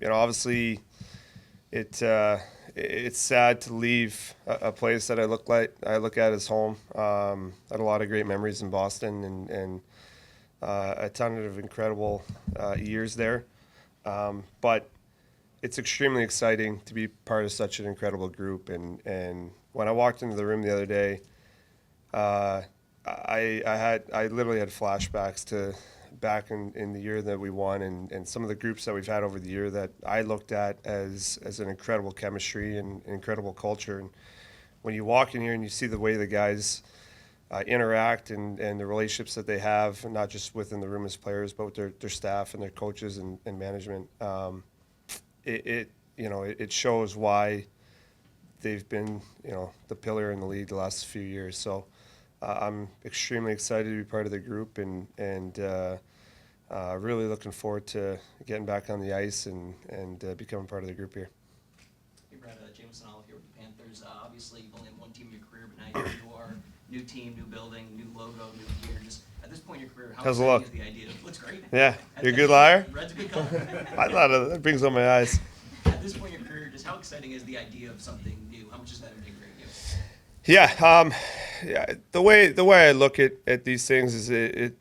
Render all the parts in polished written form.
Obviously, it's sad to leave a place that I look at as home. I had a lot of great memories in Boston and a ton of incredible years there. But it's extremely exciting to be part of such an incredible group. And when I walked into the room the other day, uh, I literally had flashbacks to back in the year that we won and some of the groups that we've had over the year that I looked at as an incredible chemistry and incredible culture. And when you walk in here and you see the way the guys interact and the relationships that they have, not just within the room as players, but with their staff and their coaches and management, it shows why they've been the pillar in the league the last few years. So I'm extremely excited to be part of the group and really looking forward to getting back on the ice and becoming part of the group here. Hey Brad, Jameson Olive here with the Panthers. Obviously, you've only had one team in your career, but now you are new team, new building, new logo, new gear. Just at this point in your career, how How's it exciting look? is the idea? Looks great. Yeah, you're a good liar? Red's a good color. I thought that brings up my eyes. At this point in your career, just how exciting is the idea of something new? How much is that invigorating you? Yeah, the way I look at these things is it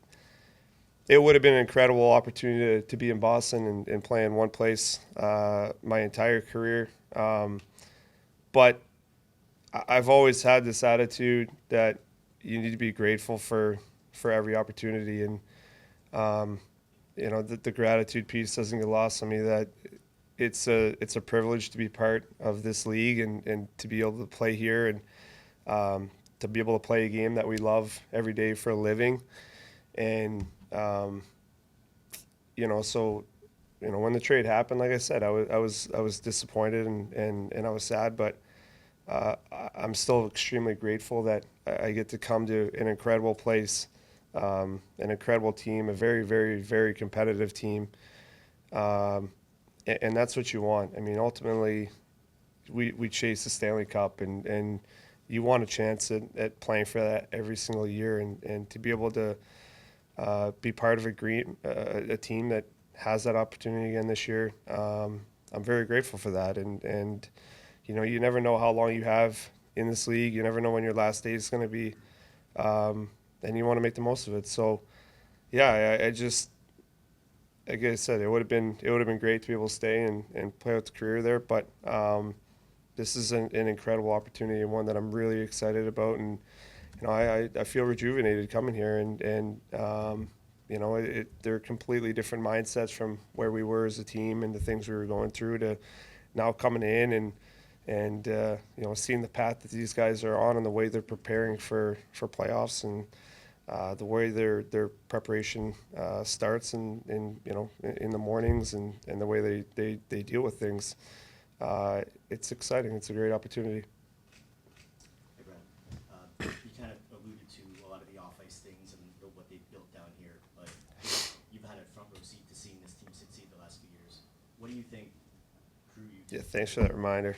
would have been an incredible opportunity to be in Boston and play in one place my entire career. But I've always had this attitude that you need to be grateful for every opportunity, and the gratitude piece doesn't get lost on me. That it's a privilege to be part of this league and to be able to play here and to be able to play a game that we love every day for a living. And so when the trade happened, like I said, I was disappointed and I was sad, but I'm still extremely grateful that I get to come to an incredible place, an incredible team, a very, very, very competitive team, and that's what you want. I mean, ultimately, we chase the Stanley Cup, and you want a chance at playing for that every single year, and to be able to be part of a team that has that opportunity again this year. I'm very grateful for that, and you never know how long you have in this league. You never know when your last day is going to be, and you want to make the most of it. So, yeah, I just, like I said, it would have been great to be able to stay and play out the career there. But this is an incredible opportunity and one that I'm really excited about. And I feel rejuvenated coming here, and they're completely different mindsets from where we were as a team and the things we were going through to now coming in and seeing the path that these guys are on and the way they're preparing for playoffs and the way their preparation starts and in the mornings and the way they deal with things. It's exciting. It's a great opportunity. Hey, Brad. You kind of alluded to a lot of the off-ice things and what they've built down here, but you've had a front row seat to seeing this team succeed the last few years. What do you think drew you to Yeah, thanks for that reminder.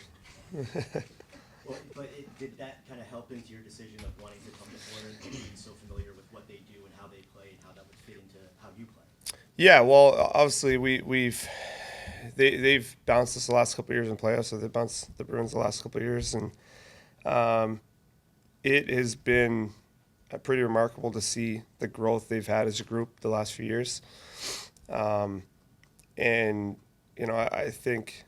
Well, but did that kind of help into your decision of wanting to come to Florida and being so familiar with what they do and how they play and how that would fit into how you play? Yeah, well, obviously they've bounced us the last couple of years in playoffs, so they bounced the Bruins the last couple of years, and it has been pretty remarkable to see the growth they've had as a group the last few years. And I think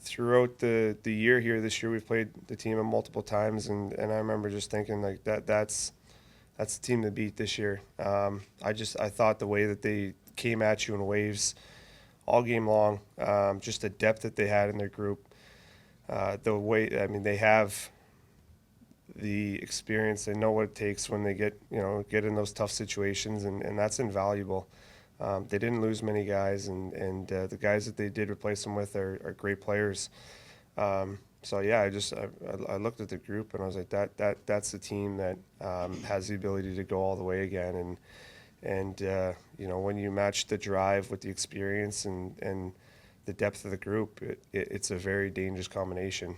throughout the year here this year we've played the team multiple times, and I remember just thinking like that's the team to beat this year. I thought the way that they came at you in waves all game long, just the depth that they had in their group, the way they have the experience, they know what it takes when they get in those tough situations, and that's invaluable. They didn't lose many guys, and the guys that they did replace them with are great players. So yeah, I looked at the group and I was like, that's the team that has the ability to go all the way again. And when you match the drive with the experience and the depth of the group, it's a very dangerous combination.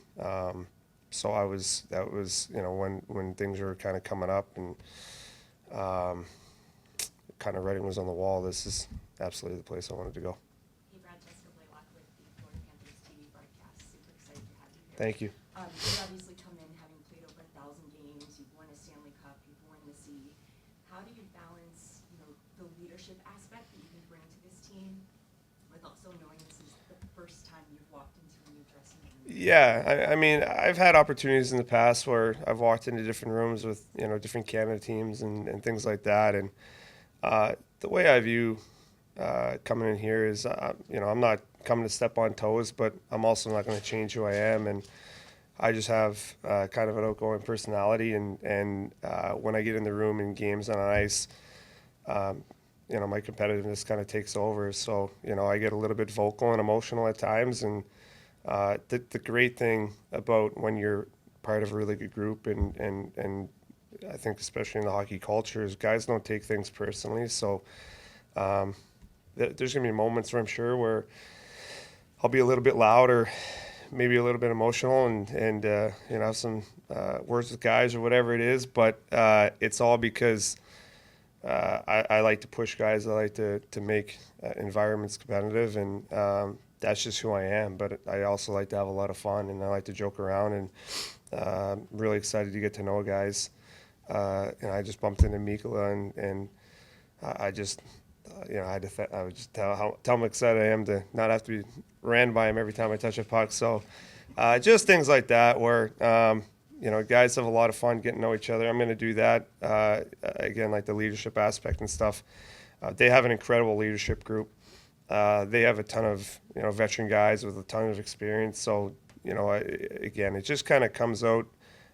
So that was when things were kind of coming up and kind of writing was on the wall. This is absolutely the place I wanted to go. Hey Brad, Jessica Blaylock with the Florida Thank you. You obviously come in having played over 1,000 games. You've won a Stanley Cup. You've won the C. How do you balance, the leadership aspect that you can bring to this team with also knowing this is the first time you've walked into a new dressing room? Yeah, I mean, I've had opportunities in the past where I've walked into different rooms with, different Canada teams and things like that. And the way I view coming in here is, I'm not coming to step on toes, but I'm also not going to change who I am. And I just have kind of an outgoing personality. And when I get in the room in games on ice, my competitiveness kind of takes over. So, I get a little bit vocal and emotional at times. And the great thing about when you're part of a really good group and I think especially in the hockey culture is guys don't take things personally. So there's going to be moments where I'm sure where I'll be a little bit loud or maybe a little bit emotional and have some words with guys or whatever it is. But it's all because I like to push guys. I like to make environments competitive, and that's just who I am. But I also like to have a lot of fun, and I like to joke around, and I'm really excited to get to know guys. And I just bumped into Mikkola, and I just, I would just tell him excited I am to not have to be ran by him every time I touch a puck. So just things like that where, guys have a lot of fun getting to know each other. I'm going to do that. Again, like the leadership aspect and stuff. They have an incredible leadership group. They have a ton of, veteran guys with a ton of experience. So, again, it just kind of comes out,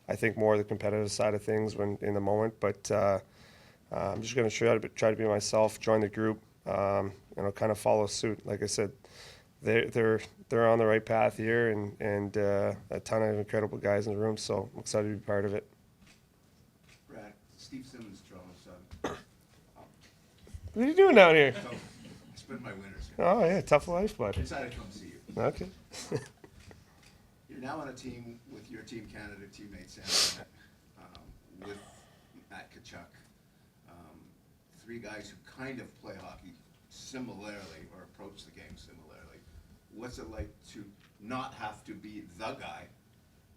I think, more the competitive side of things when in the moment. But I'm just going to try to be myself, join the group, kind of follow suit. Like I said, they're on the right path here, and a ton of incredible guys in the room. So I'm excited to be part of it. Brad, Steve Simmons, Toronto Sun. What are you doing down here? So, I spend my winters here. Oh yeah, tough life, bud. Decided to come see you. Okay. You're now on a team with your Team Canada teammate Sasha, with Matt Tkachuk. Three guys who kind of play hockey similarly or approach the game similarly. What's it like to not have to be the guy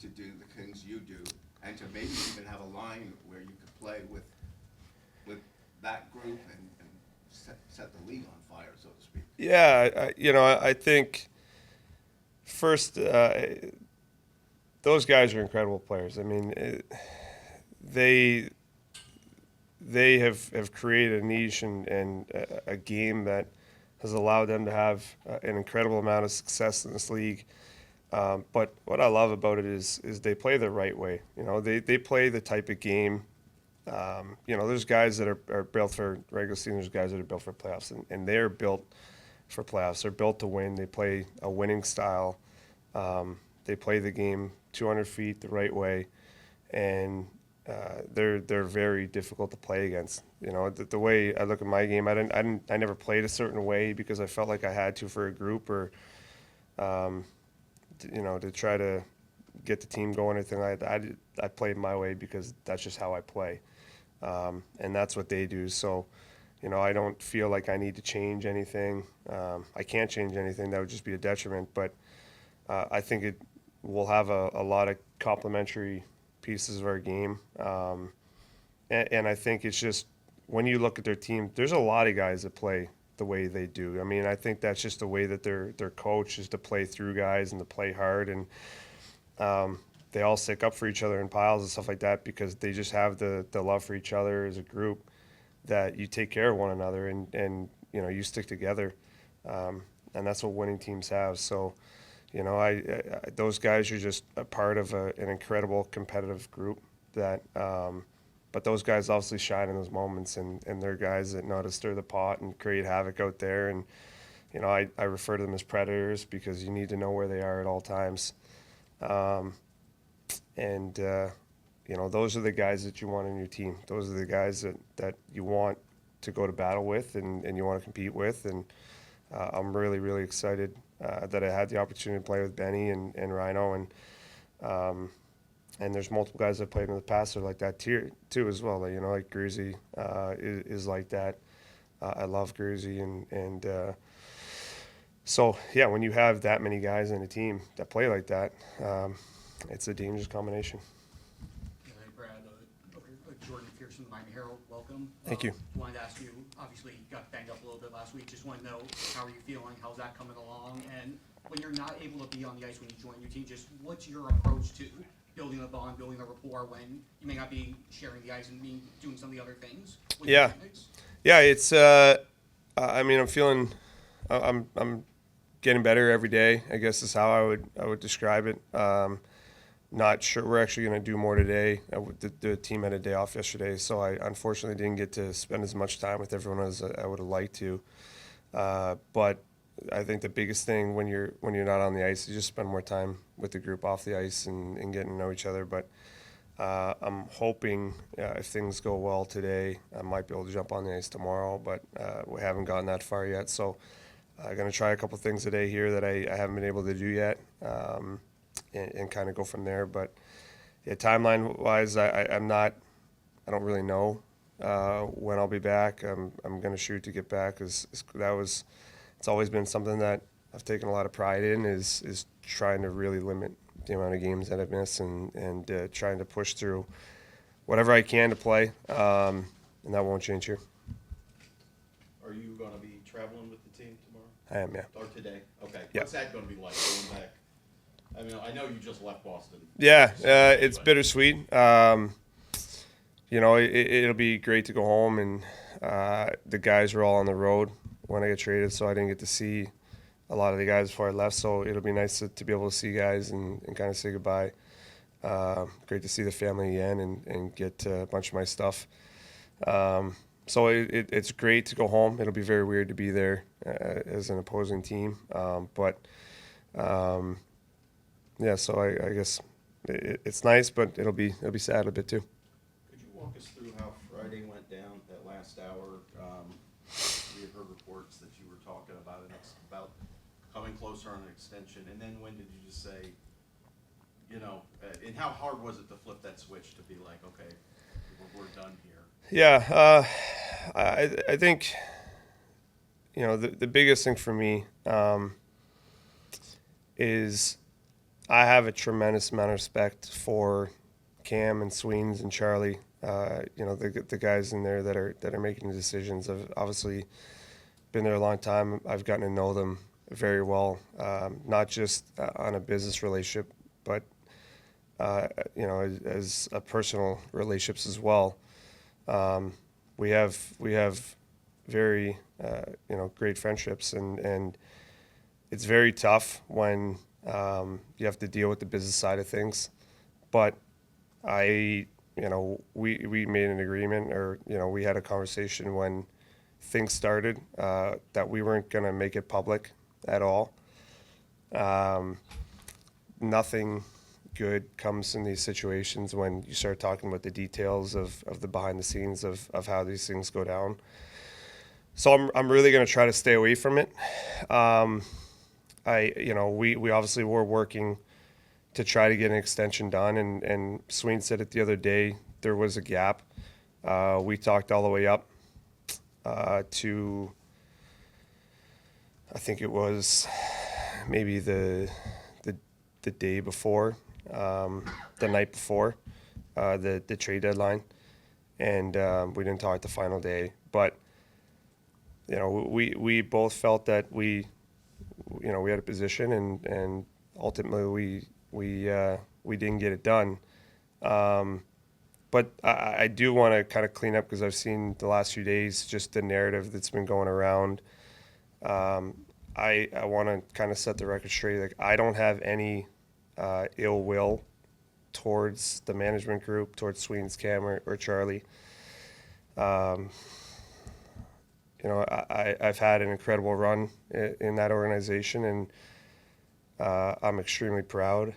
to do the things you do, and to maybe even have a line where you could play with that group and set the league on fire, so to speak? Yeah, I think first, those guys are incredible players. I mean, they have created a niche and a game that has allowed them to have an incredible amount of success in this league. But what I love about it is they play the right way. They play the type of game. There's guys that are built for regular season. There's guys that are built for playoffs, and they're built for playoffs. They're built to win. They play a winning style. They play the game 200 feet the right way, and they're very difficult to play against. The way I look at my game, I never played a certain way because I felt like I had to for a group or, to try to get the team going or anything like that. I played my way because that's just how I play, and that's what they do. So, I don't feel like I need to change anything. I can't change anything. That would just be a detriment. But I think it will have a lot of complementary pieces of our game. And I think it's just when you look at their team, there's a lot of guys that play the way they do. I mean, I think that's just the way that they're coached is to play through guys and to play hard. And they all stick up for each other in piles and stuff like that because they just have the love for each other as a group that you take care of one another and you stick together. And that's what winning teams have. So, those guys are just a part of an incredible competitive group that, but those guys obviously shine in those moments and they're guys that know how to stir the pot and create havoc out there. And, I refer to them as predators because you need to know where they are at all times. Those are the guys that you want on your team. Those are the guys that you want to go to battle with and you want to compete with. And I'm really, really excited that I had the opportunity to play with Benny and Rhino. And there's multiple guys I've played in the past that are like that too as well. Like Gruzy is like that. I love Gruzy and So yeah, when you have that many guys in a team that play like that, it's a dangerous combination. Hey, Brad, Jordan Pierce from the Miami Herald, welcome. Thank you. Wanted to ask you, obviously, you got banged up a little bit last week. Just want to know, how are you feeling? How's that coming along? And when you're not able to be on the ice when you join your team, just what's your approach to building a bond, building a rapport when you may not be sharing the ice and doing some of the other things with your Yeah. teammates? Yeah, it's. I mean, I'm getting better every day, I guess is how I would describe it. Not sure. We're actually going to do more today. The team had a day off yesterday, so I unfortunately didn't get to spend as much time with everyone as I would have liked to. But I think the biggest thing when you're not on the ice is just spend more time with the group off the ice and getting to know each other. But I'm hoping if things go well today, I might be able to jump on the ice tomorrow. But we haven't gotten that far yet, so I'm going to try a couple things today here that I haven't been able to do yet. And kind of go from there. But yeah, timeline-wise, I don't really know when I'll be back. I'm going to shoot to get back because it's always been something that I've taken a lot of pride in is trying to really limit the amount of games that I miss and trying to push through whatever I can to play, and that won't change here. Are you going to be traveling with the team tomorrow? I am, yeah. Or today? Okay. Yeah. What's that going to be like going back? I mean, I know you just left Boston. Yeah, recently, it's but- bittersweet. It'll be great to go home, and the guys were all on the road when I got traded, so I didn't get to see a lot of the guys before I left. So it'll be nice to be able to see guys and kind of say goodbye. Great to see the family again and get a bunch of my stuff. So it's great to go home. It'll be very weird to be there as an opposing team, but. Yeah, so I guess it's nice, but it'll be sad a bit too. Could you walk us through how Friday went down, that last hour? We had heard reports that you were talking about coming closer on an extension, and then when did you just say, and how hard was it to flip that switch to be like, okay, we're done here? Yeah, I think the biggest thing for me is I have a tremendous amount of respect for Cam and Sweens and Charlie. The guys in there that are making the decisions. I've obviously been there a long time. I've gotten to know them very well, not just on a business relationship, but as a personal relationships as well. We have very great friendships, and it's very tough when you have to deal with the business side of things. But we made an agreement, or we had a conversation when things started that we weren't going to make it public at all. Nothing good comes in these situations when you start talking about the details of the behind the scenes of how these things go down. So I'm really going to try to stay away from it. We obviously were working to try to get an extension done, and Sween said it the other day, there was a gap. We talked all the way up to, I think it was maybe the day before, the night before the trade deadline, and we didn't talk the final day. But we both felt that we had a position, and ultimately we didn't get it done. But I do want to kind of clean up, because I've seen the last few days just the narrative that's been going around. I want to kind of set the record straight. Like, I don't have any ill will towards the management group, towards Sween's, Cam, or Charlie. I've had an incredible run in that organization, and I'm extremely proud.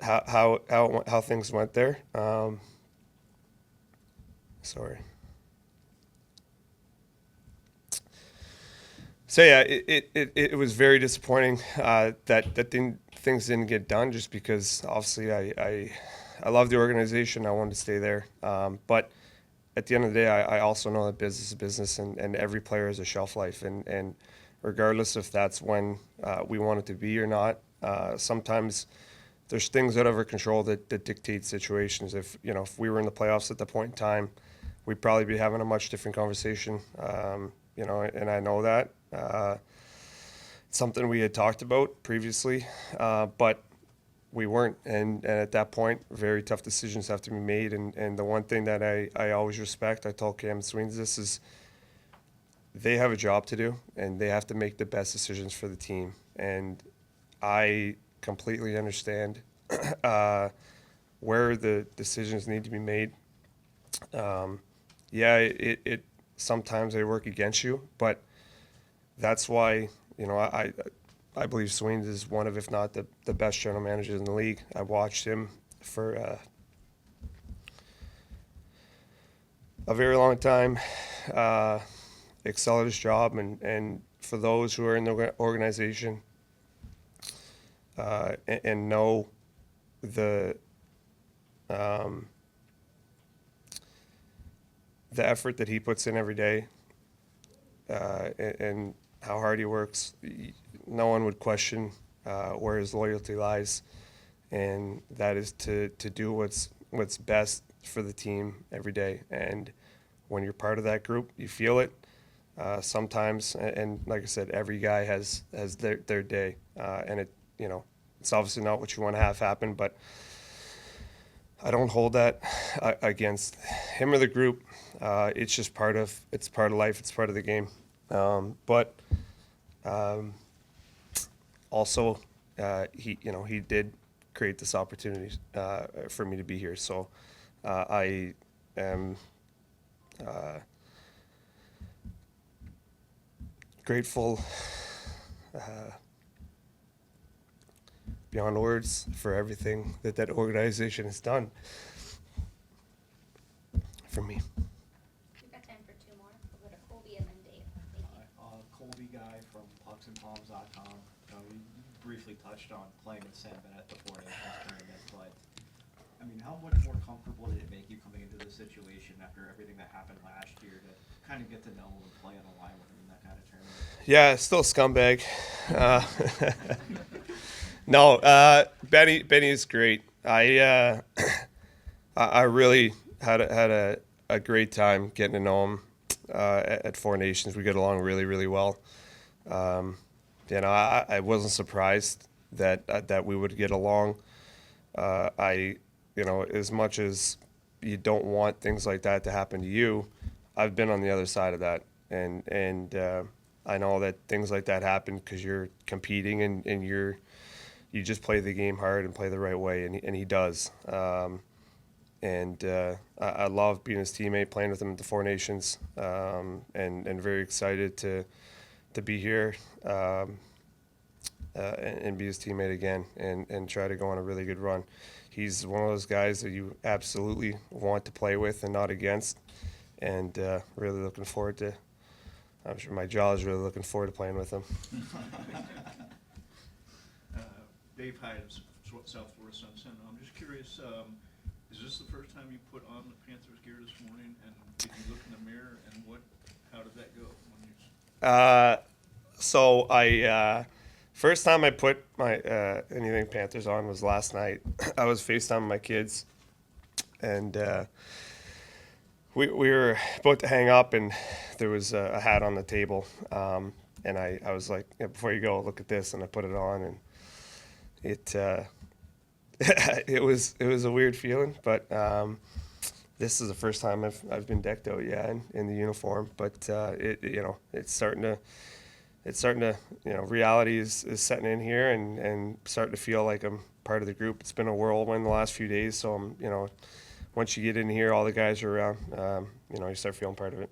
How things went there. Sorry. So yeah, it was very disappointing that things didn't get done, just because obviously I love the organization. I wanted to stay there, but at the end of the day, I also know that business is business, and every player has a shelf life, and regardless if that's when we want it to be or not, sometimes there's things out of our control that dictate situations. If we were in the playoffs at the point in time, we'd probably be having a much different conversation. And I know that. It's something we had talked about previously, but we weren't. And at that point, very tough decisions have to be made. And the one thing that I always respect, I told Cam Sweens this, is they have a job to do, and they have to make the best decisions for the team. And I completely understand where the decisions need to be made. It sometimes they work against you, but that's why I believe Sweens is one of, if not the best general managers in the league. I watched him for a very long time, excel at his job, and for those who are in the organization and know the effort that he puts in every day and how hard he works, no one would question where his loyalty lies, and that is to do what's best for the team every day. And when you're part of that group, you feel it sometimes. And like I said, every guy has their day, and it's obviously not what you want to have happen, but I don't hold that against him or the group. It's just part of life. It's part of the game. But also, he did create this opportunity for me to be here. So I am grateful beyond words for everything that organization has done for me. We've got time for two more. We'll go to Colby and then Dave. Thank you. Colby Guy from pucksandpalms.com. You briefly touched on playing in San Bennett at the Four Nations tournament, but I mean, how much more comfortable did it make you coming into the situation after everything that happened last year to kind of get to know and play on the line with him in that kind of tournament? Yeah, still a scumbag. No, Benny is great. I really had a great time getting to know him at Four Nations. We get along really, really well. I wasn't surprised that we would get along. As much as you don't want things like that to happen to you, I've been on the other side of that, and I know that things like that happen because you're competing and you just play the game hard and play the right way, and he does. I love being his teammate, playing with him at the Four Nations, and very excited to be here and be his teammate again and try to go on a really good run. He's one of those guys that you absolutely want to play with and not against, and really looking forward to. I'm sure my jaw is really looking forward to playing with him. Dave Hyde of South Florida Sun Sentinel. I'm just curious, is this the first time you put on the Panthers gear this morning? And did you look in the mirror, and how did that go? So I first time I put my anything Panthers on was last night. I was FaceTiming my kids, and we were about to hang up, and there was a hat on the table, and I was like, before you go, look at this, and I put it on, and it it was a weird feeling, but this is the first time I've been decked out in the uniform, but it's starting to reality is setting in here and starting to feel like I'm part of the group. It's been a whirlwind the last few days, so I'm once you get in here, all the guys are around, you start feeling part of it.